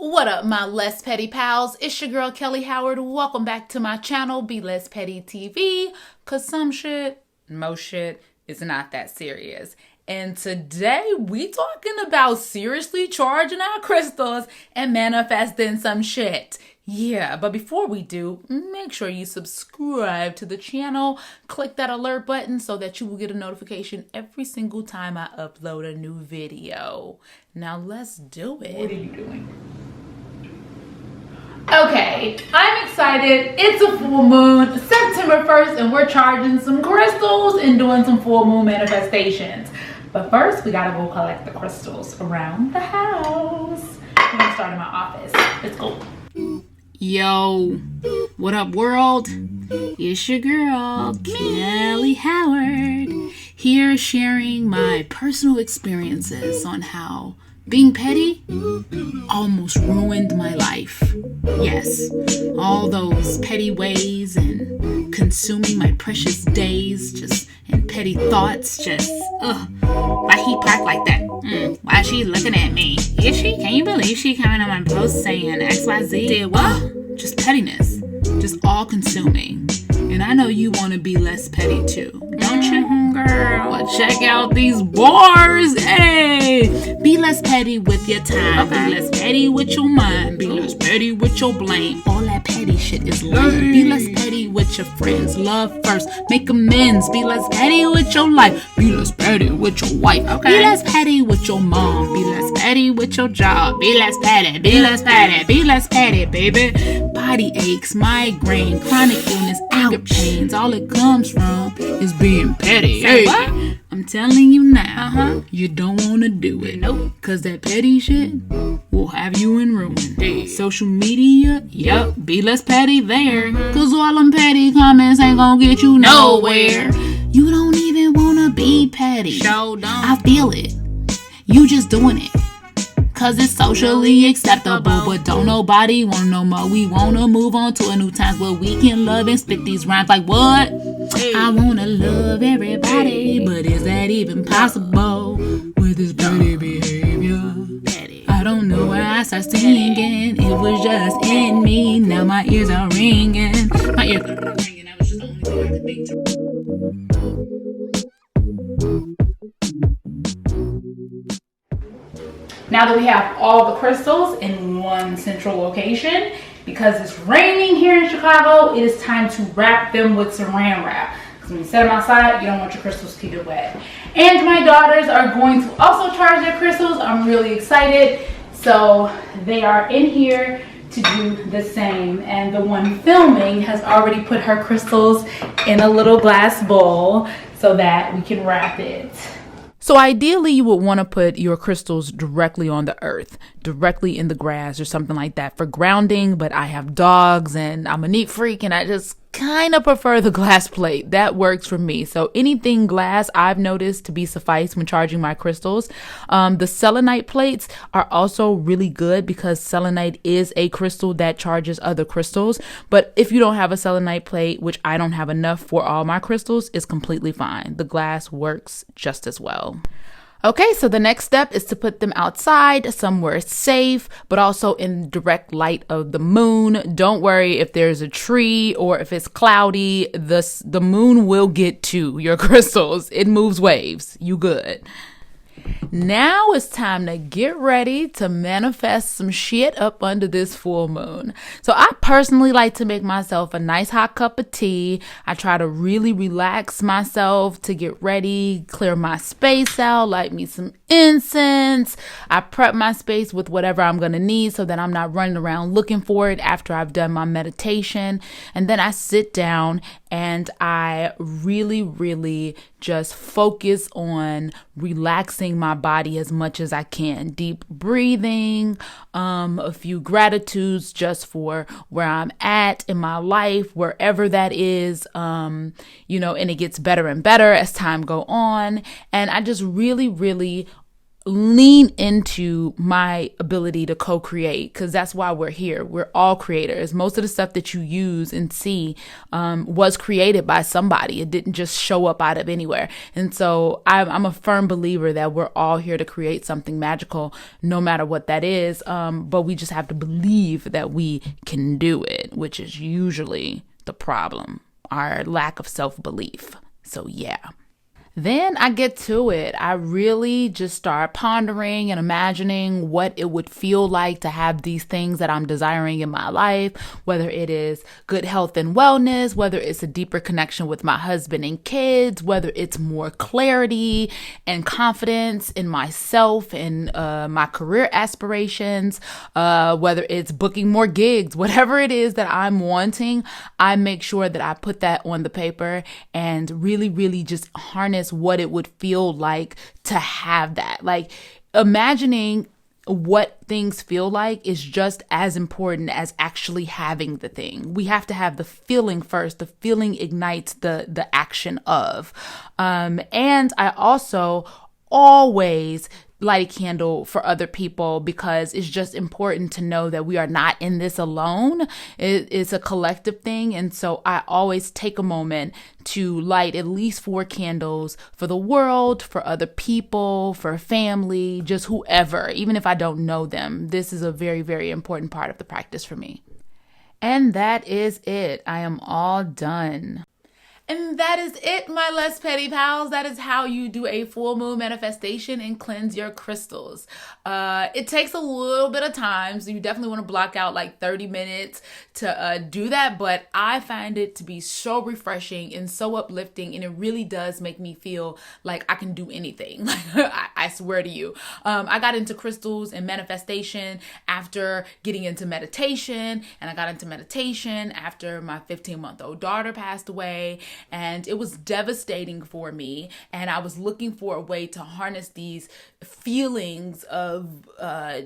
What up, my Less Petty pals? It's your girl, Kellye Howard. Welcome back to my channel, Be Less Petty TV, because some shit, most shit, is not that serious. And today, we talking about seriously charging our crystals and manifesting some shit. Yeah, but before we do, make sure you subscribe to the channel. Click that alert button so that you will get a notification every single time I upload a new video. Now let's do it. What are you doing? Okay, I'm excited. It's a full moon, September 1st, and we're charging some crystals and doing some full moon manifestations. But first, we gotta go collect the crystals around the house. We're gonna start in my office. Let's go. Yo, what up world? It's your girl, Kellye Howard, here sharing my personal experiences on how being petty almost ruined my life. Yes, all those petty ways and consuming my precious days just in petty thoughts, why he parked like that? Why is she looking at me? Is she? Can you believe she coming on my post saying XYZ? Did what? Just pettiness. Just all consuming. And I know you want to be less petty too, don't you, girl? Well, check out these bars. Hey, be less petty with your time. Okay. Be less petty with your mind. Be less petty with your blame. All that petty shit is lame. Be less petty with your friends. Love first. Make amends. Be less petty with your life. Be less petty with your wife. Okay. Be less petty with your mom. Be less petty with your job. Be less petty. Be less petty. Be less petty, baby. Body aches, migraine, chronic illness, anger pains. All it comes from is being petty. Hey, what? I'm telling you now, you don't want to do it. Nope. Cause that petty shit will have you in ruin. Hey. Social media, yep, be less petty there. Cause all them petty comments ain't gonna get you nowhere. You don't even want to be petty. Sure don't. I feel it. You just doing it. Cause it's socially acceptable, but don't nobody want no more. We wanna move on to a new times where we can love and spit these rhymes like what? Hey. I wanna love everybody, but is that even possible with this petty behavior? Petty. I don't know where I start singing. It was just in me. Now my ears are ringing. My ears are ringing. That was just the only thing I could think to. Now that we have all the crystals in one central location, because it's raining here in Chicago, it is time to wrap them with saran wrap. Because when you set them outside, you don't want your crystals to get wet. And my daughters are going to also charge their crystals. I'm really excited. So they are in here to do the same. And the one filming has already put her crystals in a little glass bowl so that we can wrap it. So ideally, you would want to put your crystals directly on the earth, directly in the grass or something like that for grounding. But I have dogs and I'm a neat freak and I just kind of prefer the glass plate. That works for me. So anything glass I've noticed to be suffice when charging my crystals. The selenite plates are also really good because selenite is a crystal that charges other crystals. But if you don't have a selenite plate, which I don't have enough for all my crystals, it's completely fine. The glass works just as well. Okay, so the next step is to put them outside, somewhere safe, but also in direct light of the moon. Don't worry if there's a tree or if it's cloudy, the moon will get to your crystals. It moves waves. You good. Now it's time to get ready to manifest some shit up under this full moon. So I personally like to make myself a nice hot cup of tea. I try to really relax myself to get ready, clear my space out, light me some incense. I prep my space with whatever I'm going to need so that I'm not running around looking for it after I've done my meditation. And then I sit down and I really just focus on relaxing my body as much as I can. Deep breathing, a few gratitudes just for where I'm at in my life, wherever that is, and it gets better and better as time go on. And I just really lean into my ability to co-create, because that's why we're here. We're all creators. Most of the stuff that you use and see was created by somebody. It didn't just show up out of anywhere. And so I'm a firm believer that we're all here to create something magical, no matter what that is. But we just have to believe that we can do it, which is usually the problem, our lack of self-belief. So yeah. Then I get to it. I really just start pondering and imagining what it would feel like to have these things that I'm desiring in my life, whether it is good health and wellness, whether it's a deeper connection with my husband and kids, whether it's more clarity and confidence in myself and my career aspirations, whether it's booking more gigs, whatever it is that I'm wanting, I make sure that I put that on the paper and really, really just harness what it would feel like to have that. Like, imagining what things feel like is just as important as actually having the thing. We have to have the feeling first. The feeling ignites the action of. And I also always light a candle for other people, because it's just important to know that we are not in this alone. It's a collective thing. And so I always take a moment to light at least 4 candles for the world, for other people, for family, just whoever, even if I don't know them. This is a very, very important part of the practice for me. And that is it. I am all done. And that is it, my less petty pals. That is how you do a full moon manifestation and cleanse your crystals. It takes a little bit of time, so you definitely want to block out like 30 minutes to do that. But I find it to be so refreshing and so uplifting, and it really does make me feel like I can do anything. I swear to you. I got into crystals and manifestation after getting into meditation, and I got into meditation after my 15-month-old daughter passed away. And it was devastating for me. And I was looking for a way to harness these feelings of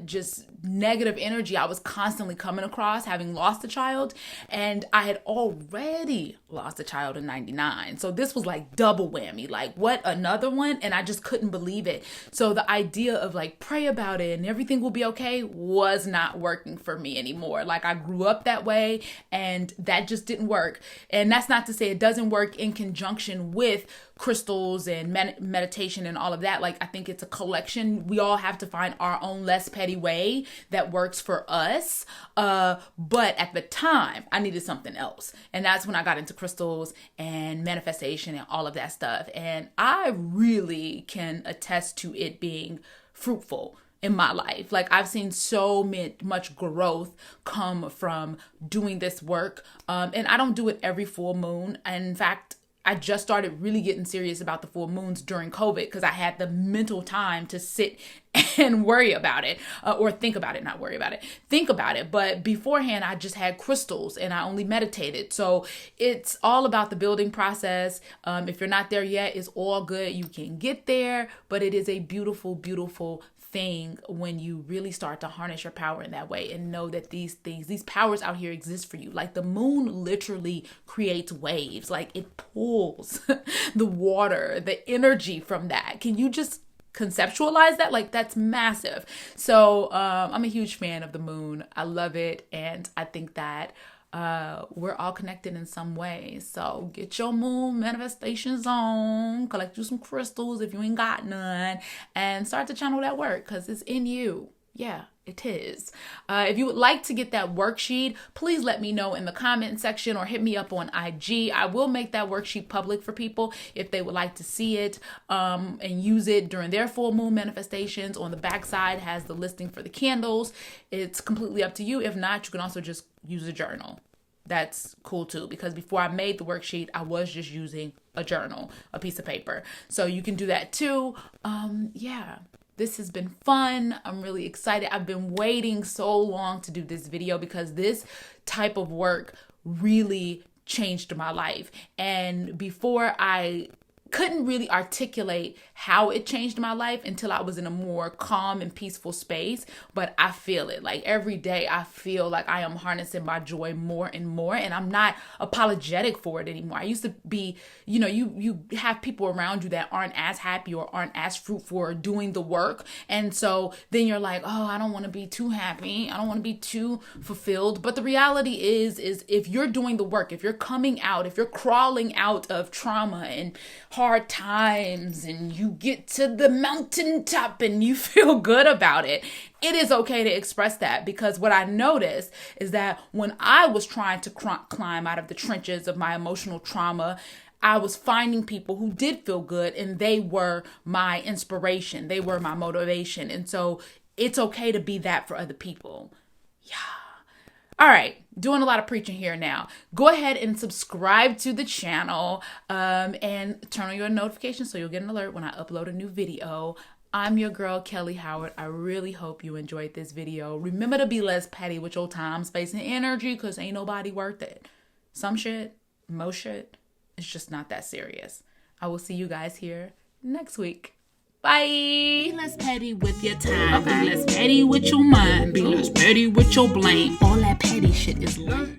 just negative energy I was constantly coming across, having lost a child. And I had already lost a child in 99. So this was like double whammy. Like, what, another one? And I just couldn't believe it. So the idea of like, pray about it and everything will be okay was not working for me anymore. Like, I grew up that way and that just didn't work. And that's not to say it doesn't work in conjunction with crystals and meditation and all of that. Like, I think it's a collection. We all have to find our own less petty way that works for us. But at the time, I needed something else. And that's when I got into crystals and manifestation and all of that stuff. And I really can attest to it being fruitful in my life. Like, I've seen so much growth come from doing this work. And I don't do it every full moon. And in fact, I just started really getting serious about the full moons during COVID, because I had the mental time to sit and worry about it, or think about it, not worry about it, think about it. But beforehand, I just had crystals and I only meditated. So it's all about the building process. If you're not there yet, it's all good. You can get there, but it is a beautiful, beautiful thing when you really start to harness your power in that way and know that these things, these powers out here exist for you. Like, the moon literally creates waves. Like, it pulls the water, the energy from that. Can you just conceptualize that? Like, that's massive. So I'm a huge fan of the moon. I love it. And I think that we're all connected in some way. So get your moon manifestations on, collect you some crystals if you ain't got none, and start to channel that work, because it's in you. Yeah, it is. If you would like to get that worksheet, please let me know in the comment section or hit me up on IG. I will make that worksheet public for people if they would like to see it and use it during their full moon manifestations. On the back side has the listing for the candles. It's completely up to you. If not, you can also just use a journal. That's cool too, because before I made the worksheet, I was just using a journal, a piece of paper. So you can do that too. Yeah. This has been fun. I'm really excited. I've been waiting so long to do this video because this type of work really changed my life. And before I couldn't really articulate how it changed my life until I was in a more calm and peaceful space. But I feel it. Like every day I feel like I am harnessing my joy more and more, and I'm not apologetic for it anymore. I used to be, you have people around you that aren't as happy or aren't as fruitful or doing the work. And so then you're like, oh, I don't want to be too happy. I don't want to be too fulfilled. But the reality is if you're doing the work, if you're coming out, if you're crawling out of trauma and hard times and you get to the mountaintop and you feel good about it, it is okay to express that. Because what I noticed is that when I was trying to climb out of the trenches of my emotional trauma, I was finding people who did feel good, and they were my inspiration. They were my motivation. And so it's okay to be that for other people. Yeah. All right. Doing a lot of preaching here now. Go ahead and subscribe to the channel and turn on your notifications so you'll get an alert when I upload a new video. I'm your girl, Kellye Howard. I really hope you enjoyed this video. Remember to be less petty with your time, space, and energy, because ain't nobody worth it. Some shit, most shit, it's just not that serious. I will see you guys here next week. Bye. Be less petty with your time. Okay. Be less petty with your mind. Be less petty with your blame. All that petty shit is lame.